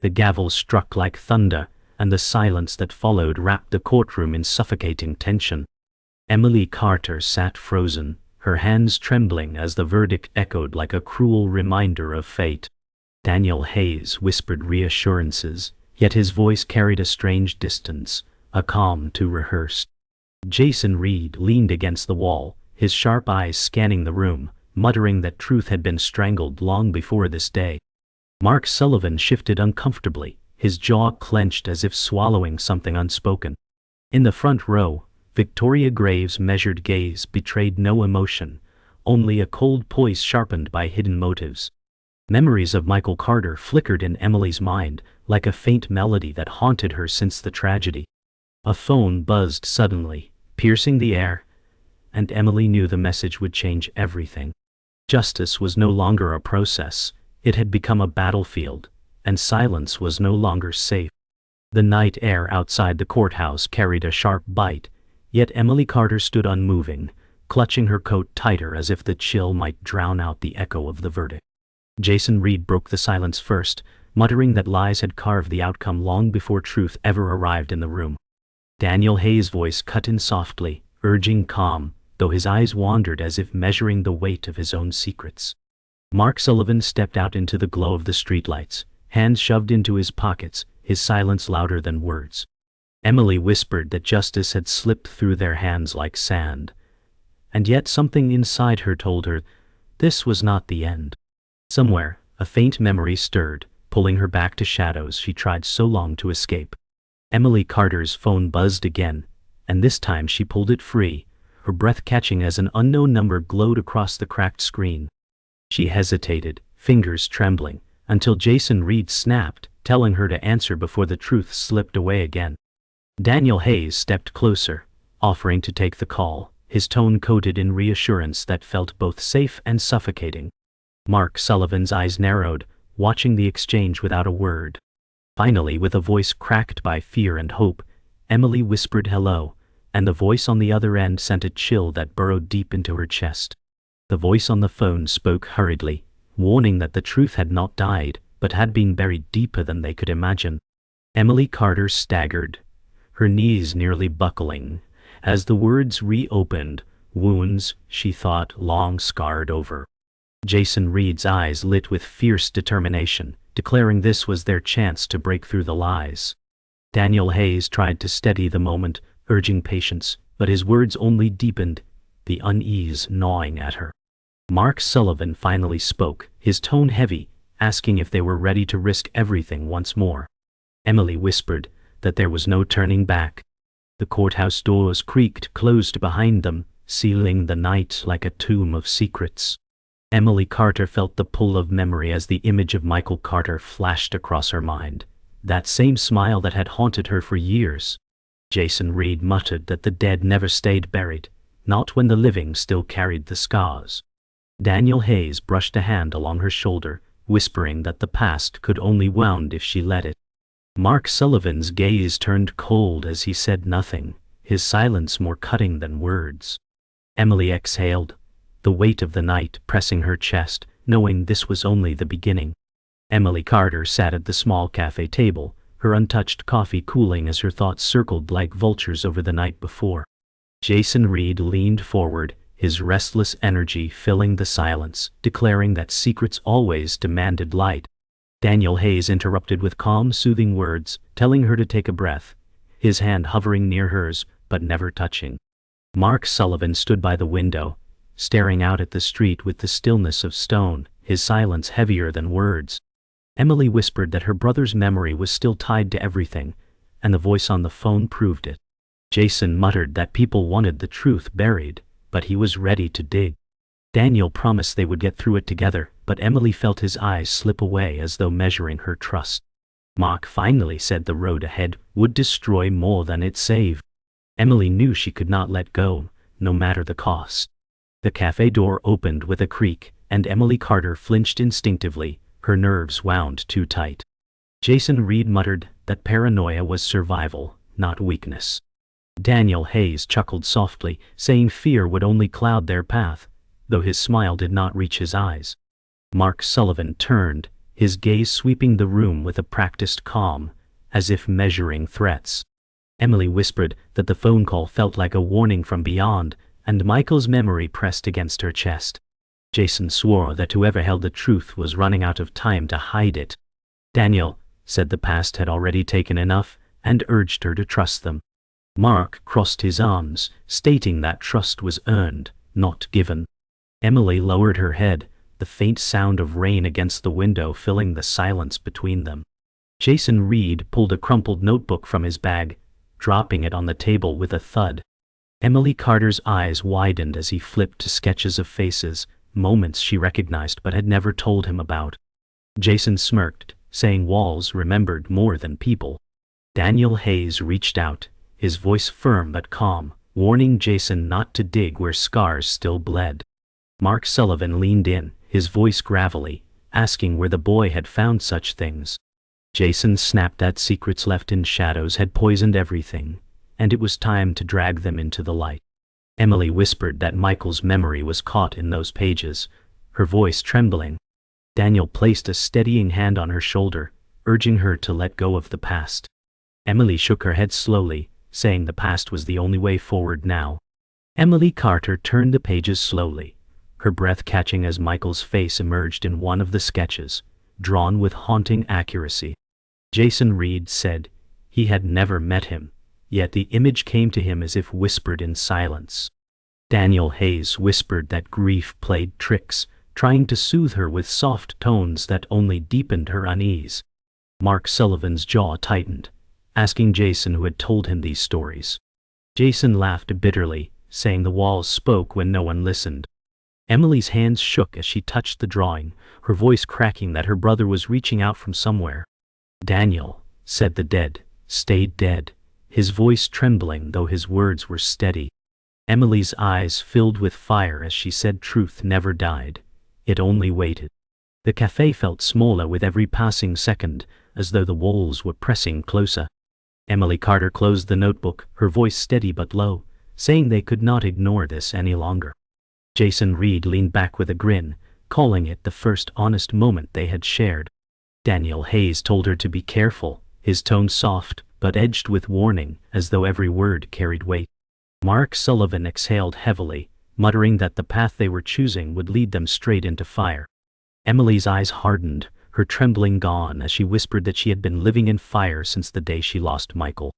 The gavel struck like thunder, and the silence that followed wrapped the courtroom in suffocating tension. Emily Carter sat frozen, her hands trembling as the verdict echoed like a cruel reminder of fate. Daniel Hayes whispered reassurances, yet his voice carried a strange distance, a calm too rehearsed. Jason Reed leaned against the wall, his sharp eyes scanning the room, muttering that truth had been strangled long before this day. Mark Sullivan shifted uncomfortably, his jaw clenched as if swallowing something unspoken. In the front row, Victoria Graves' measured gaze betrayed no emotion, only a cold poise sharpened by hidden motives. Memories of Michael Carter flickered in Emily's mind, like a faint melody that haunted her since the tragedy. A phone buzzed suddenly, piercing the air, and Emily knew the message would change everything. Justice was no longer a process, it had become a battlefield, and silence was no longer safe. The night air outside the courthouse carried a sharp bite, yet Emily Carter stood unmoving, clutching her coat tighter as if the chill might drown out the echo of the verdict. Jason Reed broke the silence first, muttering that lies had carved the outcome long before truth ever arrived in the room. Daniel Hayes' voice cut in softly, urging calm, though his eyes wandered as if measuring the weight of his own secrets. Mark Sullivan stepped out into the glow of the streetlights, hands shoved into his pockets, his silence louder than words. Emily whispered that justice had slipped through their hands like sand, and yet something inside her told her this was not the end. Somewhere, a faint memory stirred, pulling her back to shadows she tried so long to escape. Emily Carter's phone buzzed again, and this time she pulled it free, her breath catching as an unknown number glowed across the cracked screen. She hesitated, fingers trembling, until Jason Reed snapped, telling her to answer before the truth slipped away again. Daniel Hayes stepped closer, offering to take the call, his tone coated in reassurance that felt both safe and suffocating. Mark Sullivan's eyes narrowed, watching the exchange without a word. Finally, with a voice cracked by fear and hope, Emily whispered hello, and the voice on the other end sent a chill that burrowed deep into her chest. The voice on the phone spoke hurriedly, warning that the truth had not died, but had been buried deeper than they could imagine. Emily Carter staggered, her knees nearly buckling, as the words reopened, wounds, she thought, long scarred over. Jason Reed's eyes lit with fierce determination, declaring this was their chance to break through the lies. Daniel Hayes tried to steady the moment, urging patience, but his words only deepened the unease gnawing at her. Mark Sullivan finally spoke, his tone heavy, asking if they were ready to risk everything once more. Emily whispered that there was no turning back. The courthouse doors creaked closed behind them, sealing the night like a tomb of secrets. Emily Carter felt the pull of memory as the image of Michael Carter flashed across her mind, that same smile that had haunted her for years. Jason Reed muttered that the dead never stayed buried, not when the living still carried the scars. Daniel Hayes brushed a hand along her shoulder, whispering that the past could only wound if she let it. Mark Sullivan's gaze turned cold as he said nothing, his silence more cutting than words. Emily exhaled, the weight of the night pressing her chest, knowing this was only the beginning. Emily Carter sat at the small cafe table, her untouched coffee cooling as her thoughts circled like vultures over the night before. Jason Reed leaned forward, his restless energy filling the silence, declaring that secrets always demanded light. Daniel Hayes interrupted with calm, soothing words, telling her to take a breath, his hand hovering near hers, but never touching. Mark Sullivan stood by the window, staring out at the street with the stillness of stone, his silence heavier than words. Emily whispered that her brother's memory was still tied to everything, and the voice on the phone proved it. Jason muttered that people wanted the truth buried, but he was ready to dig. Daniel promised they would get through it together, but Emily felt his eyes slip away as though measuring her trust. Mark finally said the road ahead would destroy more than it saved. Emily knew she could not let go, no matter the cost. The cafe door opened with a creak, and Emily Carter flinched instinctively, her nerves wound too tight. Jason Reed muttered that paranoia was survival, not weakness. Daniel Hayes chuckled softly, saying fear would only cloud their path, though his smile did not reach his eyes. Mark Sullivan turned, his gaze sweeping the room with a practiced calm, as if measuring threats. Emily whispered that the phone call felt like a warning from beyond, and Michael's memory pressed against her chest. Jason swore that whoever held the truth was running out of time to hide it. Daniel said the past had already taken enough, and urged her to trust them. Mark crossed his arms, stating that trust was earned, not given. Emily lowered her head, the faint sound of rain against the window filling the silence between them. Jason Reed pulled a crumpled notebook from his bag, dropping it on the table with a thud. Emily Carter's eyes widened as he flipped to sketches of faces, moments she recognized but had never told him about. Jason smirked, saying walls remembered more than people. Daniel Hayes reached out, his voice firm but calm, warning Jason not to dig where scars still bled. Mark Sullivan leaned in, his voice gravelly, asking where the boy had found such things. Jason snapped that secrets left in shadows had poisoned everything, and it was time to drag them into the light. Emily whispered that Michael's memory was caught in those pages, her voice trembling. Daniel placed a steadying hand on her shoulder, urging her to let go of the past. Emily shook her head slowly, saying the past was the only way forward now. Emily Carter turned the pages slowly, her breath catching as Michael's face emerged in one of the sketches, drawn with haunting accuracy. Jason Reed said he had never met him, yet the image came to him as if whispered in silence. Daniel Hayes whispered that grief played tricks, trying to soothe her with soft tones that only deepened her unease. Mark Sullivan's jaw tightened, asking Jason who had told him these stories. Jason laughed bitterly, saying the walls spoke when no one listened. Emily's hands shook as she touched the drawing, her voice cracking that her brother was reaching out from somewhere. Daniel said the dead stayed dead, his voice trembling though his words were steady. Emily's eyes filled with fire as she said truth never died, it only waited. The cafe felt smaller with every passing second, as though the walls were pressing closer. Emily Carter closed the notebook, her voice steady but low, saying they could not ignore this any longer. Jason Reed leaned back with a grin, calling it the first honest moment they had shared. Daniel Hayes told her to be careful, his tone soft but edged with warning, as though every word carried weight. Mark Sullivan exhaled heavily, muttering that the path they were choosing would lead them straight into fire. Emily's eyes hardened, her trembling gone as she whispered that she had been living in fire since the day she lost Michael.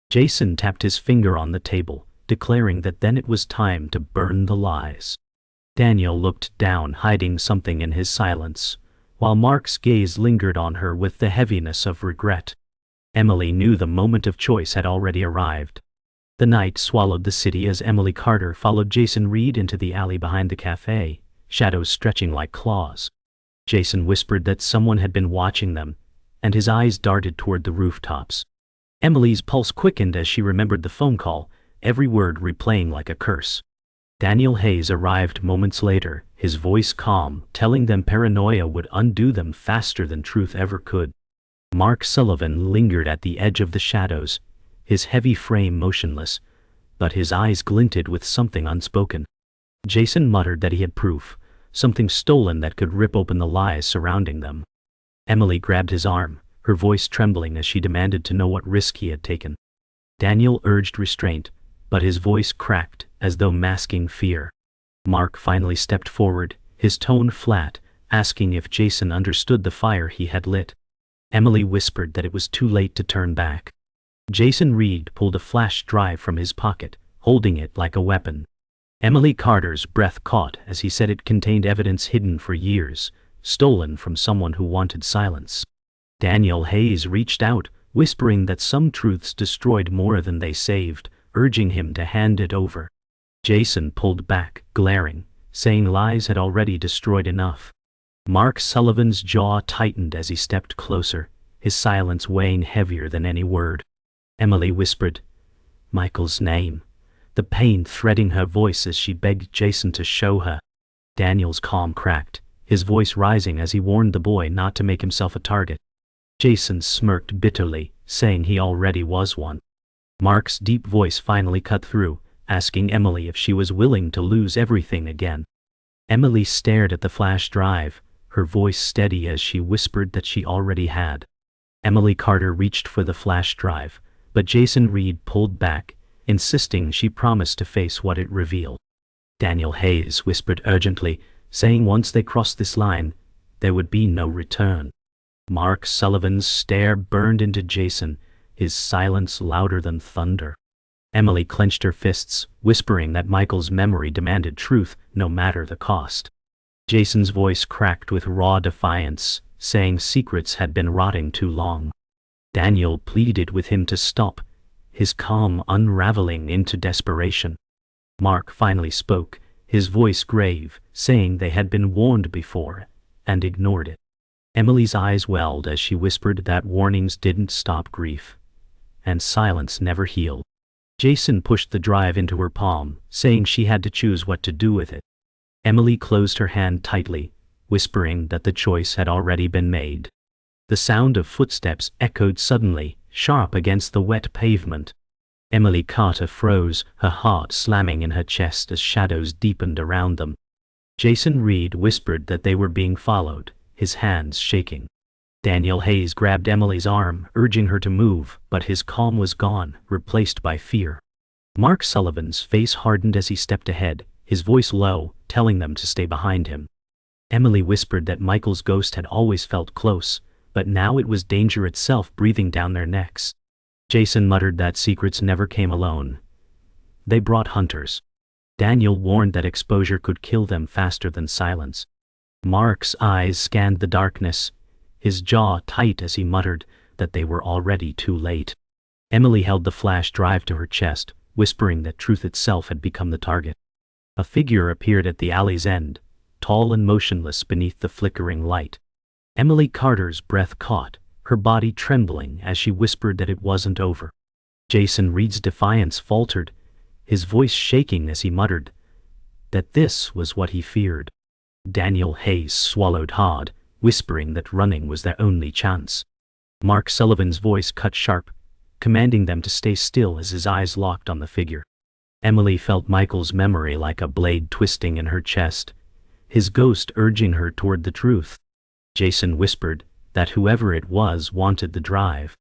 Jason tapped his finger on the table, declaring that then it was time to burn the lies. Daniel looked down, hiding something in his silence, while Mark's gaze lingered on her with the heaviness of regret. Emily knew the moment of choice had already arrived. The night swallowed the city as Emily Carter followed Jason Reed into the alley behind the cafe, shadows stretching like claws. Jason whispered that someone had been watching them, and his eyes darted toward the rooftops. Emily's pulse quickened as she remembered the phone call, every word replaying like a curse. Daniel Hayes arrived moments later, his voice calm, telling them paranoia would undo them faster than truth ever could. Mark Sullivan lingered at the edge of the shadows, his heavy frame motionless, but his eyes glinted with something unspoken. Jason muttered that he had proof, something stolen that could rip open the lies surrounding them. Emily grabbed his arm, her voice trembling as she demanded to know what risk he had taken. Daniel urged restraint, but his voice cracked, as though masking fear. Mark finally stepped forward, his tone flat, asking if Jason understood the fire he had lit. Emily whispered that it was too late to turn back. Jason Reed pulled a flash drive from his pocket, holding it like a weapon. Emily Carter's breath caught as he said it contained evidence hidden for years, stolen from someone who wanted silence. Daniel Hayes reached out, whispering that some truths destroyed more than they saved, urging him to hand it over. Jason pulled back, glaring, saying lies had already destroyed enough. Mark Sullivan's jaw tightened as he stepped closer, his silence weighing heavier than any word. Emily whispered Michael's name, the pain threading her voice as she begged Jason to show her. Daniel's calm cracked, his voice rising as he warned the boy not to make himself a target. Jason smirked bitterly, saying he already was one. Mark's deep voice finally cut through, asking Emily if she was willing to lose everything again. Emily stared at the flash drive, her voice steady as she whispered that she already had. Emily Carter reached for the flash drive, but Jason Reed pulled back, insisting she promised to face what it revealed. Daniel Hayes whispered urgently, saying once they crossed this line, there would be no return. Mark Sullivan's stare burned into Jason, his silence louder than thunder. Emily clenched her fists, whispering that Michael's memory demanded truth, no matter the cost. Jason's voice cracked with raw defiance, saying secrets had been rotting too long. Daniel pleaded with him to stop, his calm unraveling into desperation. Mark finally spoke, his voice grave, saying they had been warned before, and ignored it. Emily's eyes welled as she whispered that warnings didn't stop grief, and silence never healed. Jason pushed the drive into her palm, saying she had to choose what to do with it. Emily closed her hand tightly, whispering that the choice had already been made. The sound of footsteps echoed suddenly, sharp against the wet pavement. Emily Carter froze, her heart slamming in her chest as shadows deepened around them. Jason Reed whispered that they were being followed, his hands shaking. Daniel Hayes grabbed Emily's arm, urging her to move, but his calm was gone, replaced by fear. Mark Sullivan's face hardened as he stepped ahead, his voice low, telling them to stay behind him. Emily whispered that Michael's ghost had always felt close, but now it was danger itself breathing down their necks. Jason muttered that secrets never came alone. They brought hunters. Daniel warned that exposure could kill them faster than silence. Mark's eyes scanned the darkness, his jaw tight as he muttered that they were already too late. Emily held the flash drive to her chest, whispering that truth itself had become the target. A figure appeared at the alley's end, tall and motionless beneath the flickering light. Emily Carter's breath caught, her body trembling as she whispered that it wasn't over. Jason Reed's defiance faltered, his voice shaking as he muttered that this was what he feared. Daniel Hayes swallowed hard, whispering that running was their only chance. Mark Sullivan's voice cut sharp, commanding them to stay still as his eyes locked on the figure. Emily felt Michael's memory like a blade twisting in her chest, his ghost urging her toward the truth. Jason whispered that whoever it was wanted the drive.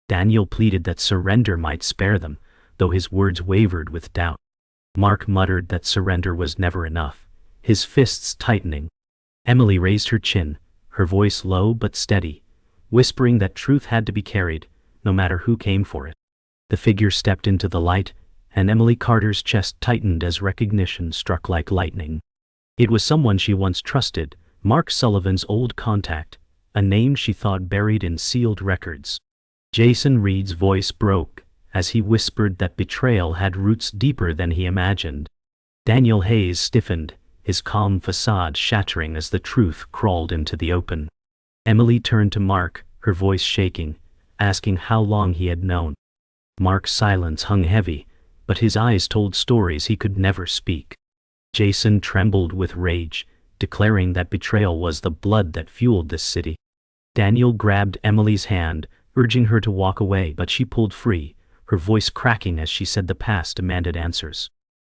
Daniel pleaded that surrender might spare them, though his words wavered with doubt. Mark muttered that surrender was never enough, his fists tightening. Emily raised her chin, her voice low but steady, whispering that truth had to be carried, no matter who came for it. The figure stepped into the light, and Emily Carter's chest tightened as recognition struck like lightning. It was someone she once trusted, Mark Sullivan's old contact, a name she thought buried in sealed records. Jason Reed's voice broke, as he whispered that betrayal had roots deeper than he imagined. Daniel Hayes stiffened, his calm facade shattering as the truth crawled into the open. Emily turned to Mark, her voice shaking, asking how long he had known. Mark's silence hung heavy, but his eyes told stories he could never speak. Jason trembled with rage, declaring that betrayal was the blood that fueled this city. Daniel grabbed Emily's hand, urging her to walk away, but she pulled free, her voice cracking as she said the past demanded answers.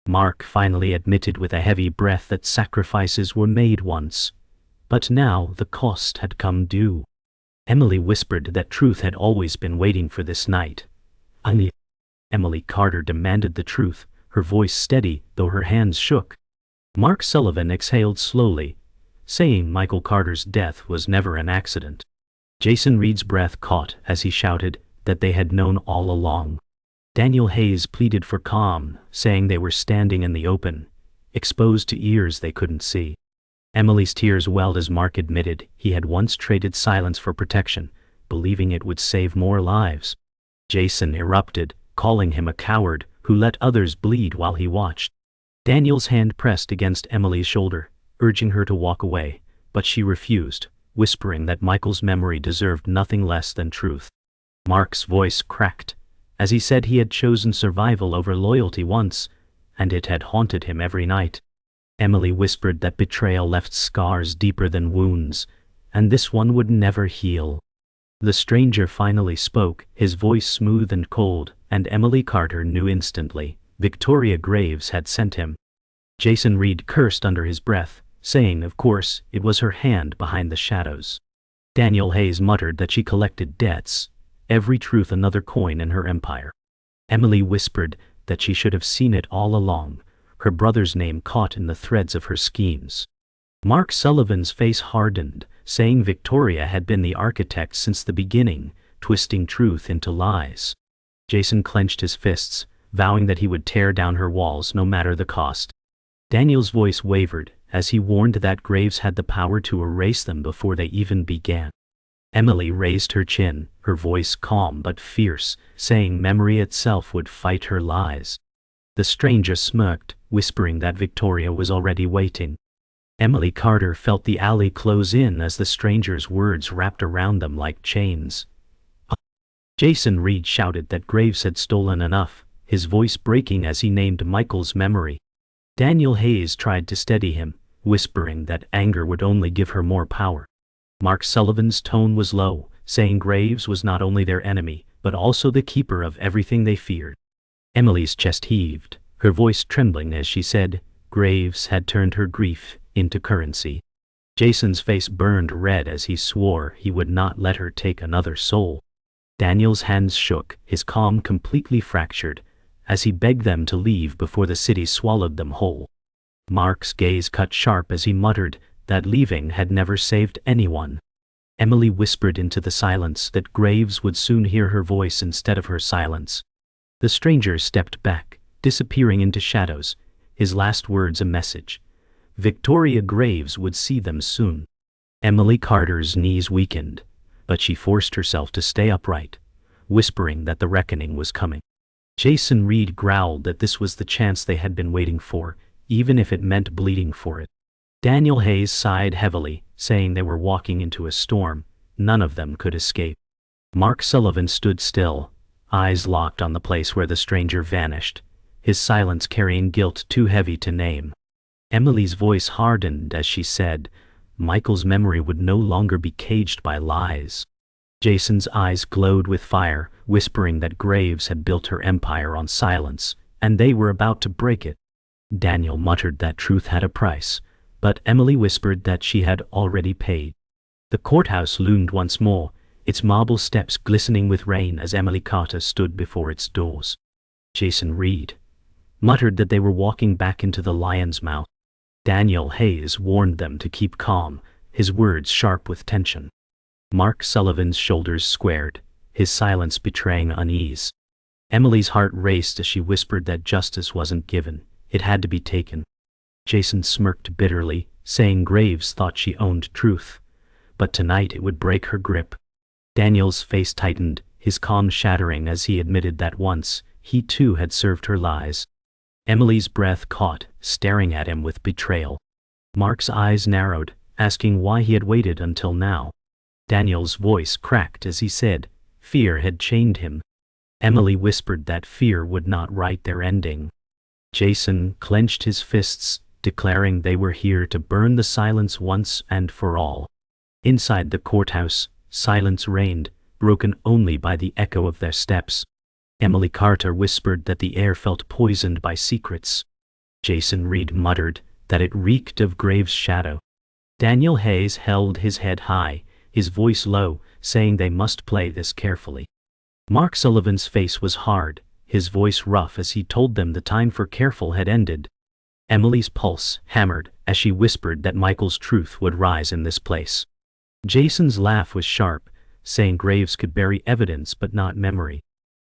Mark finally admitted with a heavy breath that sacrifices were made once, but now the cost had come due. Emily whispered that truth had always been waiting for this night. Emily Carter demanded the truth, her voice steady though her hands shook. Mark Sullivan exhaled slowly, saying Michael Carter's death was never an accident. Jason Reed's breath caught as he shouted that they had known all along. Daniel Hayes pleaded for calm, saying they were standing in the open, exposed to ears they couldn't see. Emily's tears welled as Mark admitted he had once traded silence for protection, believing it would save more lives. Jason erupted, calling him a coward who let others bleed while he watched. Daniel's hand pressed against Emily's shoulder, urging her to walk away, but she refused, whispering that Michael's memory deserved nothing less than truth. Mark's voice cracked, as he said he had chosen survival over loyalty once, and it had haunted him every night. Emily whispered that betrayal left scars deeper than wounds, and this one would never heal. The stranger finally spoke, his voice smooth and cold, and Emily Carter knew instantly. Victoria Graves had sent him. Jason Reed cursed under his breath, saying of course it was her hand behind the shadows. Daniel Hayes muttered that she collected debts, every truth another coin in her empire. Emily whispered that she should have seen it all along, her brother's name caught in the threads of her schemes. Mark Sullivan's face hardened, saying Victoria had been the architect since the beginning, twisting truth into lies. Jason clenched his fists, vowing that he would tear down her walls no matter the cost. Daniel's voice wavered, as he warned that Graves had the power to erase them before they even began. Emily raised her chin, her voice calm but fierce, saying memory itself would fight her lies. The stranger smirked, whispering that Victoria was already waiting. Emily Carter felt the alley close in as the stranger's words wrapped around them like chains. Jason Reed shouted that Graves had stolen enough, his voice breaking as he named Michael's memory. Daniel Hayes tried to steady him, whispering that anger would only give her more power. Mark Sullivan's tone was low, saying Graves was not only their enemy, but also the keeper of everything they feared. Emily's chest heaved, her voice trembling as she said, Graves had turned her grief into currency. Jason's face burned red as he swore he would not let her take another soul. Daniel's hands shook, his calm completely fractured, as he begged them to leave before the city swallowed them whole. Mark's gaze cut sharp as he muttered that leaving had never saved anyone. Emily whispered into the silence that Graves would soon hear her voice instead of her silence. The stranger stepped back, disappearing into shadows, his last words a message. Victoria Graves would see them soon. Emily Carter's knees weakened, but she forced herself to stay upright, whispering that the reckoning was coming. Jason Reed growled that this was the chance they had been waiting for, even if it meant bleeding for it. Daniel Hayes sighed heavily, saying they were walking into a storm, none of them could escape. Mark Sullivan stood still, eyes locked on the place where the stranger vanished, his silence carrying guilt too heavy to name. Emily's voice hardened as she said, Michael's memory would no longer be caged by lies. Jason's eyes glowed with fire, whispering that Graves had built her empire on silence, and they were about to break it. Daniel muttered that truth had a price, but Emily whispered that she had already paid. The courthouse loomed once more, its marble steps glistening with rain as Emily Carter stood before its doors. Jason Reed muttered that they were walking back into the lion's mouth. Daniel Hayes warned them to keep calm, his words sharp with tension. Mark Sullivan's shoulders squared, his silence betraying unease. Emily's heart raced as she whispered that justice wasn't given, it had to be taken. Jason smirked bitterly, saying Graves thought she owned truth, but tonight it would break her grip. Daniel's face tightened, his calm shattering as he admitted that once, he too had served her lies. Emily's breath caught, staring at him with betrayal. Mark's eyes narrowed, asking why he had waited until now. Daniel's voice cracked as he said, fear had chained him. Emily whispered that fear would not write their ending. Jason clenched his fists, declaring they were here to burn the silence once and for all. Inside the courthouse, silence reigned, broken only by the echo of their steps. Emily Carter whispered that the air felt poisoned by secrets. Jason Reed muttered that it reeked of Graves' shadow. Daniel Hayes held his head high, his voice low, saying they must play this carefully. Mark Sullivan's face was hard, his voice rough as he told them the time for careful had ended. Emily's pulse hammered as she whispered that Michael's truth would rise in this place. Jason's laugh was sharp, saying Graves could bury evidence but not memory.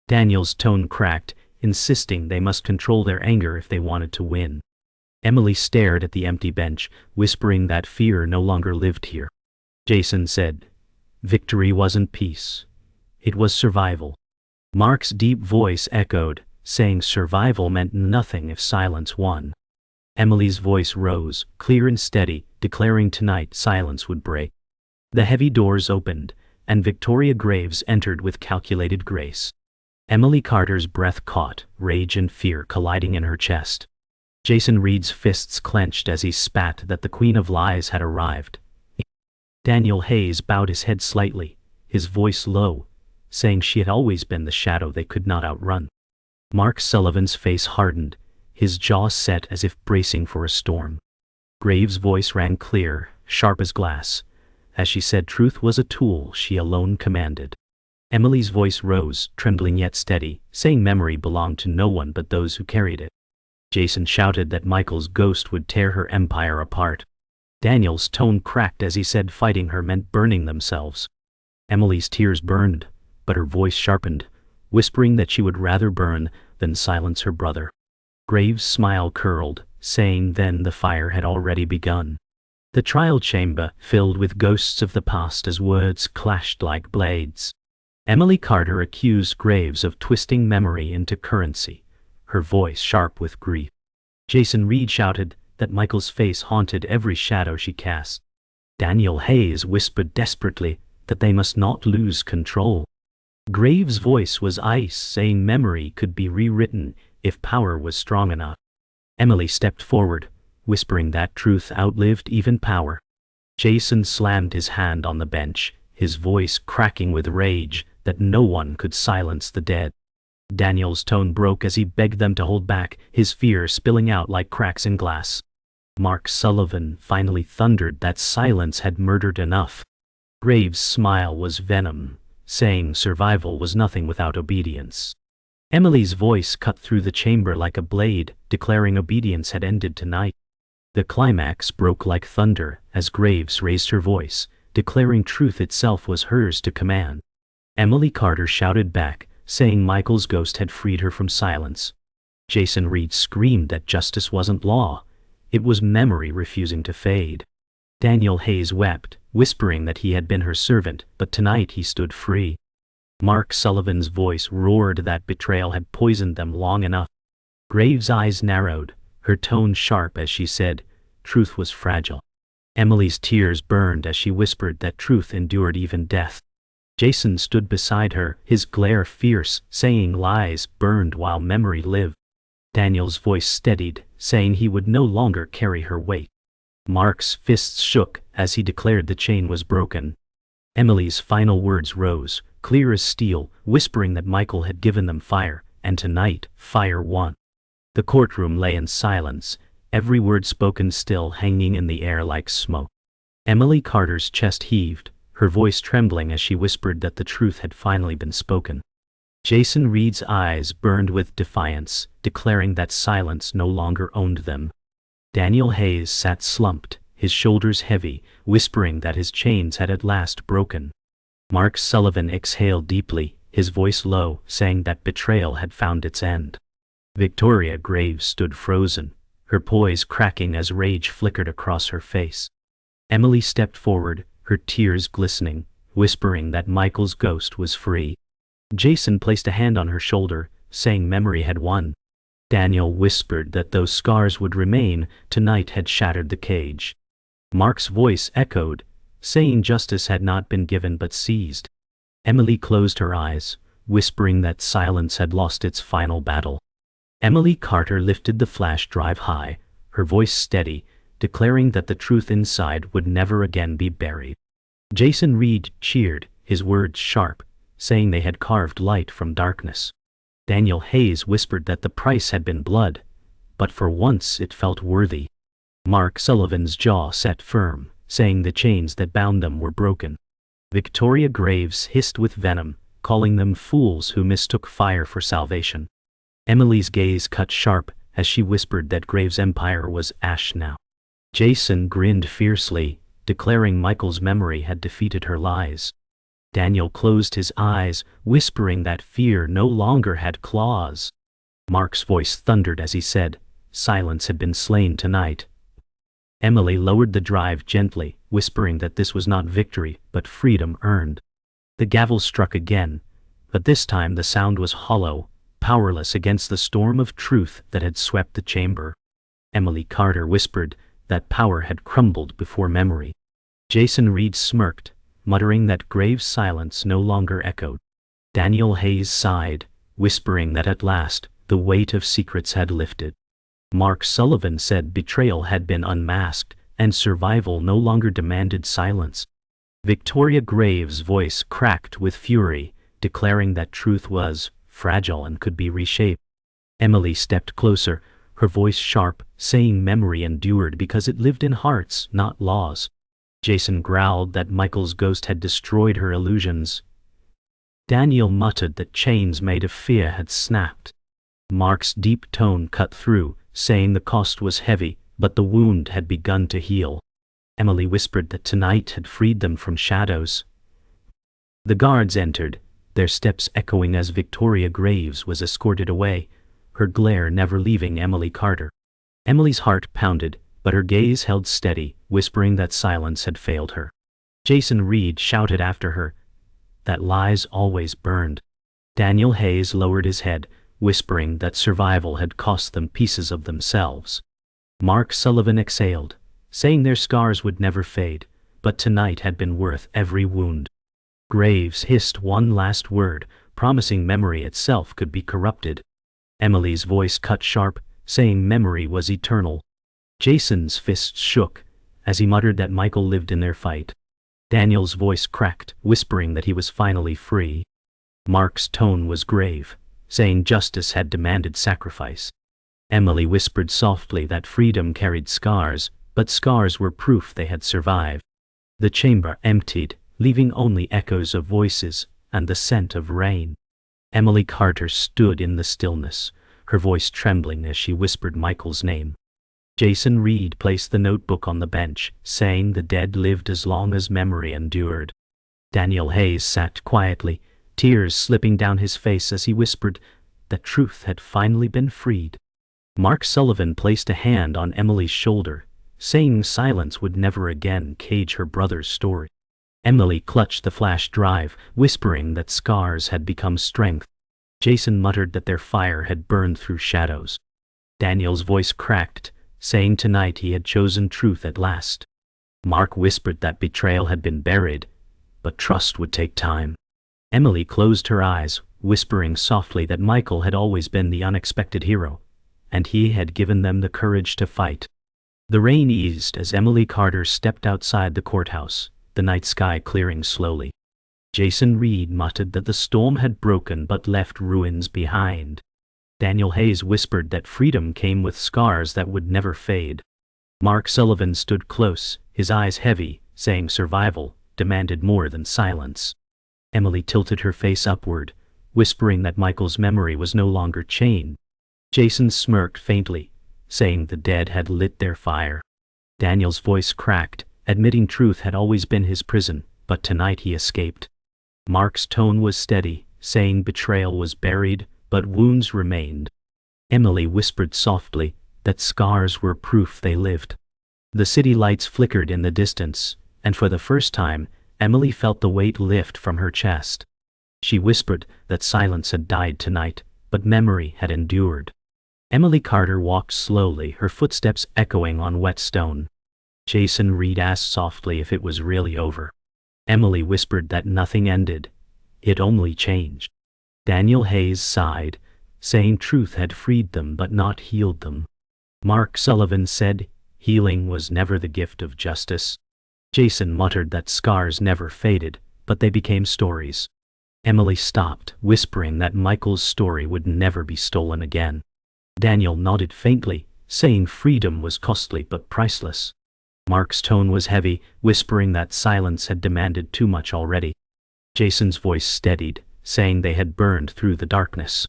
Daniel's tone cracked, insisting they must control their anger if they wanted to win. Emily stared at the empty bench, whispering that fear no longer lived here. Jason said, victory wasn't peace. It was survival. Mark's deep voice echoed, saying survival meant nothing if silence won. Emily's voice rose, clear and steady, declaring tonight silence would break. The heavy doors opened, and Victoria Graves entered with calculated grace. Emily Carter's breath caught, rage and fear colliding in her chest. Jason Reed's fists clenched as he spat that the Queen of Lies had arrived. Daniel Hayes bowed his head slightly, his voice low, saying she had always been the shadow they could not outrun. Mark Sullivan's face hardened, his jaw set as if bracing for a storm. Graves' voice rang clear, sharp as glass, as she said truth was a tool she alone commanded. Emily's voice rose, trembling yet steady, saying memory belonged to no one but those who carried it. Jason shouted that Michael's ghost would tear her empire apart. Daniel's tone cracked as he said fighting her meant burning themselves. Emily's tears burned, but her voice sharpened, whispering that she would rather burn than silence her brother. Graves' smile curled, saying then the fire had already begun. The trial chamber filled with ghosts of the past as words clashed like blades. Emily Carter accused Graves of twisting memory into currency, her voice sharp with grief. Jason Reed shouted that Michael's face haunted every shadow she cast. Daniel Hayes whispered desperately that they must not lose control. Graves' voice was ice, saying memory could be rewritten if power was strong enough. Emily stepped forward, whispering that truth outlived even power. Jason slammed his hand on the bench, his voice cracking with rage that no one could silence the dead. Daniel's tone broke as he begged them to hold back, his fear spilling out like cracks in glass. Mark Sullivan finally thundered that silence had murdered enough. Graves' smile was venom, saying survival was nothing without obedience. Emily's voice cut through the chamber like a blade, declaring obedience had ended tonight. The climax broke like thunder as Graves raised her voice, declaring truth itself was hers to command. Emily Carter shouted back, saying Michael's ghost had freed her from silence. Jason Reed screamed that justice wasn't law, it was memory refusing to fade. Daniel Hayes wept, whispering that he had been her servant, but tonight he stood free. Mark Sullivan's voice roared that betrayal had poisoned them long enough. Graves' eyes narrowed, her tone sharp as she said, truth was fragile. Emily's tears burned as she whispered that truth endured even death. Jason stood beside her, his glare fierce, saying lies burned while memory lived. Daniel's voice steadied, saying he would no longer carry her weight. Mark's fists shook as he declared the chain was broken. Emily's final words rose, clear as steel, whispering that Michael had given them fire, and tonight, fire won. The courtroom lay in silence, every word spoken still hanging in the air like smoke. Emily Carter's chest heaved, her voice trembling as she whispered that the truth had finally been spoken. Jason Reed's eyes burned with defiance, declaring that silence no longer owned them. Daniel Hayes sat slumped, his shoulders heavy, whispering that his chains had at last broken. Mark Sullivan exhaled deeply, his voice low, saying that betrayal had found its end. Victoria Graves stood frozen, her poise cracking as rage flickered across her face. Emily stepped forward, her tears glistening, whispering that Michael's ghost was free. Jason placed a hand on her shoulder, saying memory had won. Daniel whispered that those scars would remain, tonight had shattered the cage. Mark's voice echoed, saying justice had not been given but seized. Emily closed her eyes, whispering that silence had lost its final battle. Emily Carter lifted the flash drive high, her voice steady, declaring that the truth inside would never again be buried. Jason Reed cheered, his words sharp, saying they had carved light from darkness. Daniel Hayes whispered that the price had been blood, but for once it felt worthy. Mark Sullivan's jaw set firm, saying the chains that bound them were broken. Victoria Graves hissed with venom, calling them fools who mistook fire for salvation. Emily's gaze cut sharp as she whispered that Graves' empire was ash now. Jason grinned fiercely, declaring Michael's memory had defeated her lies. Daniel closed his eyes, whispering that fear no longer had claws. Mark's voice thundered as he said, silence had been slain tonight. Emily lowered the drive gently, whispering that this was not victory, but freedom earned. The gavel struck again, but this time the sound was hollow, powerless against the storm of truth that had swept the chamber. Emily Carter whispered that power had crumbled before memory. Jason Reed smirked, muttering that Graves' silence no longer echoed. Daniel Hayes sighed, whispering that at last, the weight of secrets had lifted. Mark Sullivan said betrayal had been unmasked, and survival no longer demanded silence. Victoria Graves' voice cracked with fury, declaring that truth was fragile and could be reshaped. Emily stepped closer, her voice sharp, saying memory endured because it lived in hearts, not laws. Jason growled that Michael's ghost had destroyed her illusions. Daniel muttered that chains made of fear had snapped. Mark's deep tone cut through, saying the cost was heavy, but the wound had begun to heal. Emily whispered that tonight had freed them from shadows. The guards entered, their steps echoing as Victoria Graves was escorted away, her glare never leaving Emily Carter. Emily's heart pounded, but her gaze held steady, whispering that silence had failed her. Jason Reed shouted after her, that lies always burned. Daniel Hayes lowered his head, whispering that survival had cost them pieces of themselves. Mark Sullivan exhaled, saying their scars would never fade, but tonight had been worth every wound. Graves hissed one last word, promising memory itself could be corrupted. Emily's voice cut sharp, saying memory was eternal. Jason's fists shook, as he muttered that Michael lived in their fight. Daniel's voice cracked, whispering that he was finally free. Mark's tone was grave, saying justice had demanded sacrifice. Emily whispered softly that freedom carried scars, but scars were proof they had survived. The chamber emptied, leaving only echoes of voices and the scent of rain. Emily Carter stood in the stillness, her voice trembling as she whispered Michael's name. Jason Reed placed the notebook on the bench, saying the dead lived as long as memory endured. Daniel Hayes sat quietly, tears slipping down his face as he whispered that truth had finally been freed. Mark Sullivan placed a hand on Emily's shoulder, saying silence would never again cage her brother's story. Emily clutched the flash drive, whispering that scars had become strength. Jason muttered that their fire had burned through shadows. Daniel's voice cracked, saying tonight he had chosen truth at last. Mark whispered that betrayal had been buried, but trust would take time. Emily closed her eyes, whispering softly that Michael had always been the unexpected hero, and he had given them the courage to fight. The rain eased as Emily Carter stepped outside the courthouse, the night sky clearing slowly. Jason Reed muttered that the storm had broken but left ruins behind. Daniel Hayes whispered that freedom came with scars that would never fade. Mark Sullivan stood close, his eyes heavy, saying survival demanded more than silence. Emily tilted her face upward, whispering that Michael's memory was no longer chained. Jason smirked faintly, saying the dead had lit their fire. Daniel's voice cracked, admitting truth had always been his prison, but tonight he escaped. Mark's tone was steady, saying betrayal was buried, but wounds remained. Emily whispered softly that scars were proof they lived. The city lights flickered in the distance, and for the first time, Emily felt the weight lift from her chest. She whispered that silence had died tonight, but memory had endured. Emily Carter walked slowly, her footsteps echoing on wet stone. Jason Reed asked softly if it was really over. Emily whispered that nothing ended, it only changed. Daniel Hayes sighed, saying truth had freed them but not healed them. Mark Sullivan said healing was never the gift of justice. Jason muttered that scars never faded, but they became stories. Emily stopped, whispering that Michael's story would never be stolen again. Daniel nodded faintly, saying freedom was costly but priceless. Mark's tone was heavy, whispering that silence had demanded too much already. Jason's voice steadied, saying they had burned through the darkness.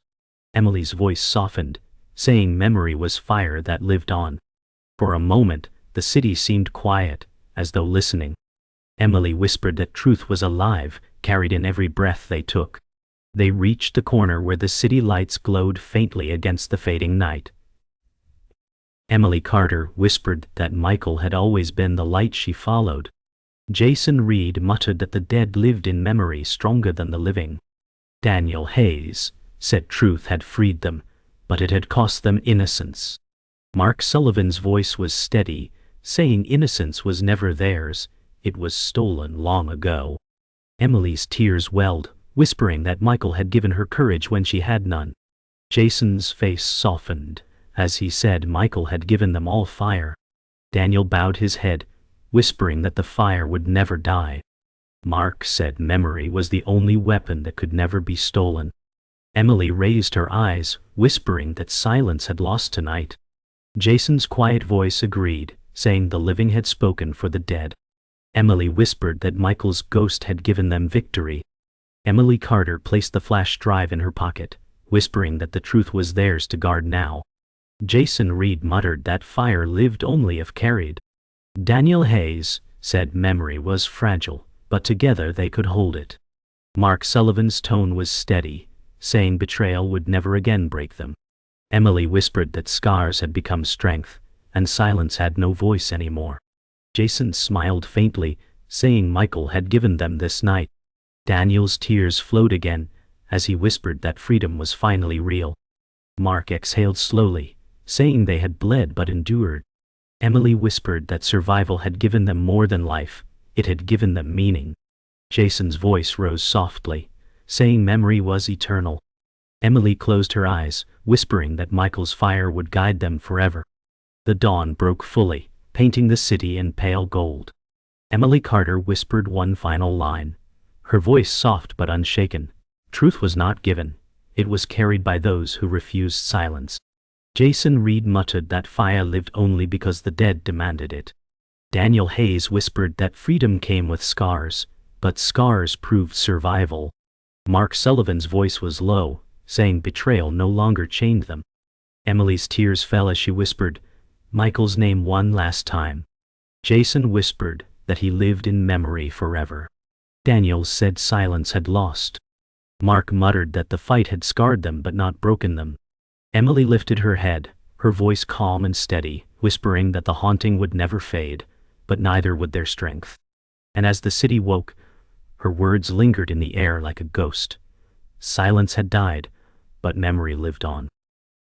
Emily's voice softened, saying memory was fire that lived on. For a moment, the city seemed quiet, as though listening. Emily whispered that truth was alive, carried in every breath they took. They reached the corner where the city lights glowed faintly against the fading night. Emily Carter whispered that Michael had always been the light she followed. Jason Reed muttered that the dead lived in memory stronger than the living. Daniel Hayes said truth had freed them, but it had cost them innocence. Mark Sullivan's voice was steady, saying innocence was never theirs, it was stolen long ago. Emily's tears welled, whispering that Michael had given her courage when she had none. Jason's face softened, as he said Michael had given them all fire. Daniel bowed his head, whispering that the fire would never die. Mark said memory was the only weapon that could never be stolen. Emily raised her eyes, whispering that silence had lost tonight. Jason's quiet voice agreed, saying the living had spoken for the dead. Emily whispered that Michael's ghost had given them victory. Emily Carter placed the flash drive in her pocket, whispering that the truth was theirs to guard now. Jason Reed muttered that fire lived only if carried. Daniel Hayes said memory was fragile, but together they could hold it. Mark Sullivan's tone was steady, saying betrayal would never again break them. Emily whispered that scars had become strength, and silence had no voice anymore. Jason smiled faintly, saying Michael had given them this night. Daniel's tears flowed again, as he whispered that freedom was finally real. Mark exhaled slowly, saying they had bled but endured. Emily whispered that survival had given them more than life, it had given them meaning. Jason's voice rose softly, saying memory was eternal. Emily closed her eyes, whispering that Michael's fire would guide them forever. The dawn broke fully, painting the city in pale gold. Emily Carter whispered one final line, her voice soft but unshaken. Truth was not given, it was carried by those who refused silence. Jason Reed muttered that fire lived only because the dead demanded it. Daniel Hayes whispered that freedom came with scars, but scars proved survival. Mark Sullivan's voice was low, saying betrayal no longer chained them. Emily's tears fell as she whispered Michael's name one last time. Jason whispered that he lived in memory forever. Daniel said silence had lost. Mark muttered that the fight had scarred them but not broken them. Emily lifted her head, her voice calm and steady, whispering that the haunting would never fade, but neither would their strength. And as the city woke, her words lingered in the air like a ghost. Silence had died, but memory lived on.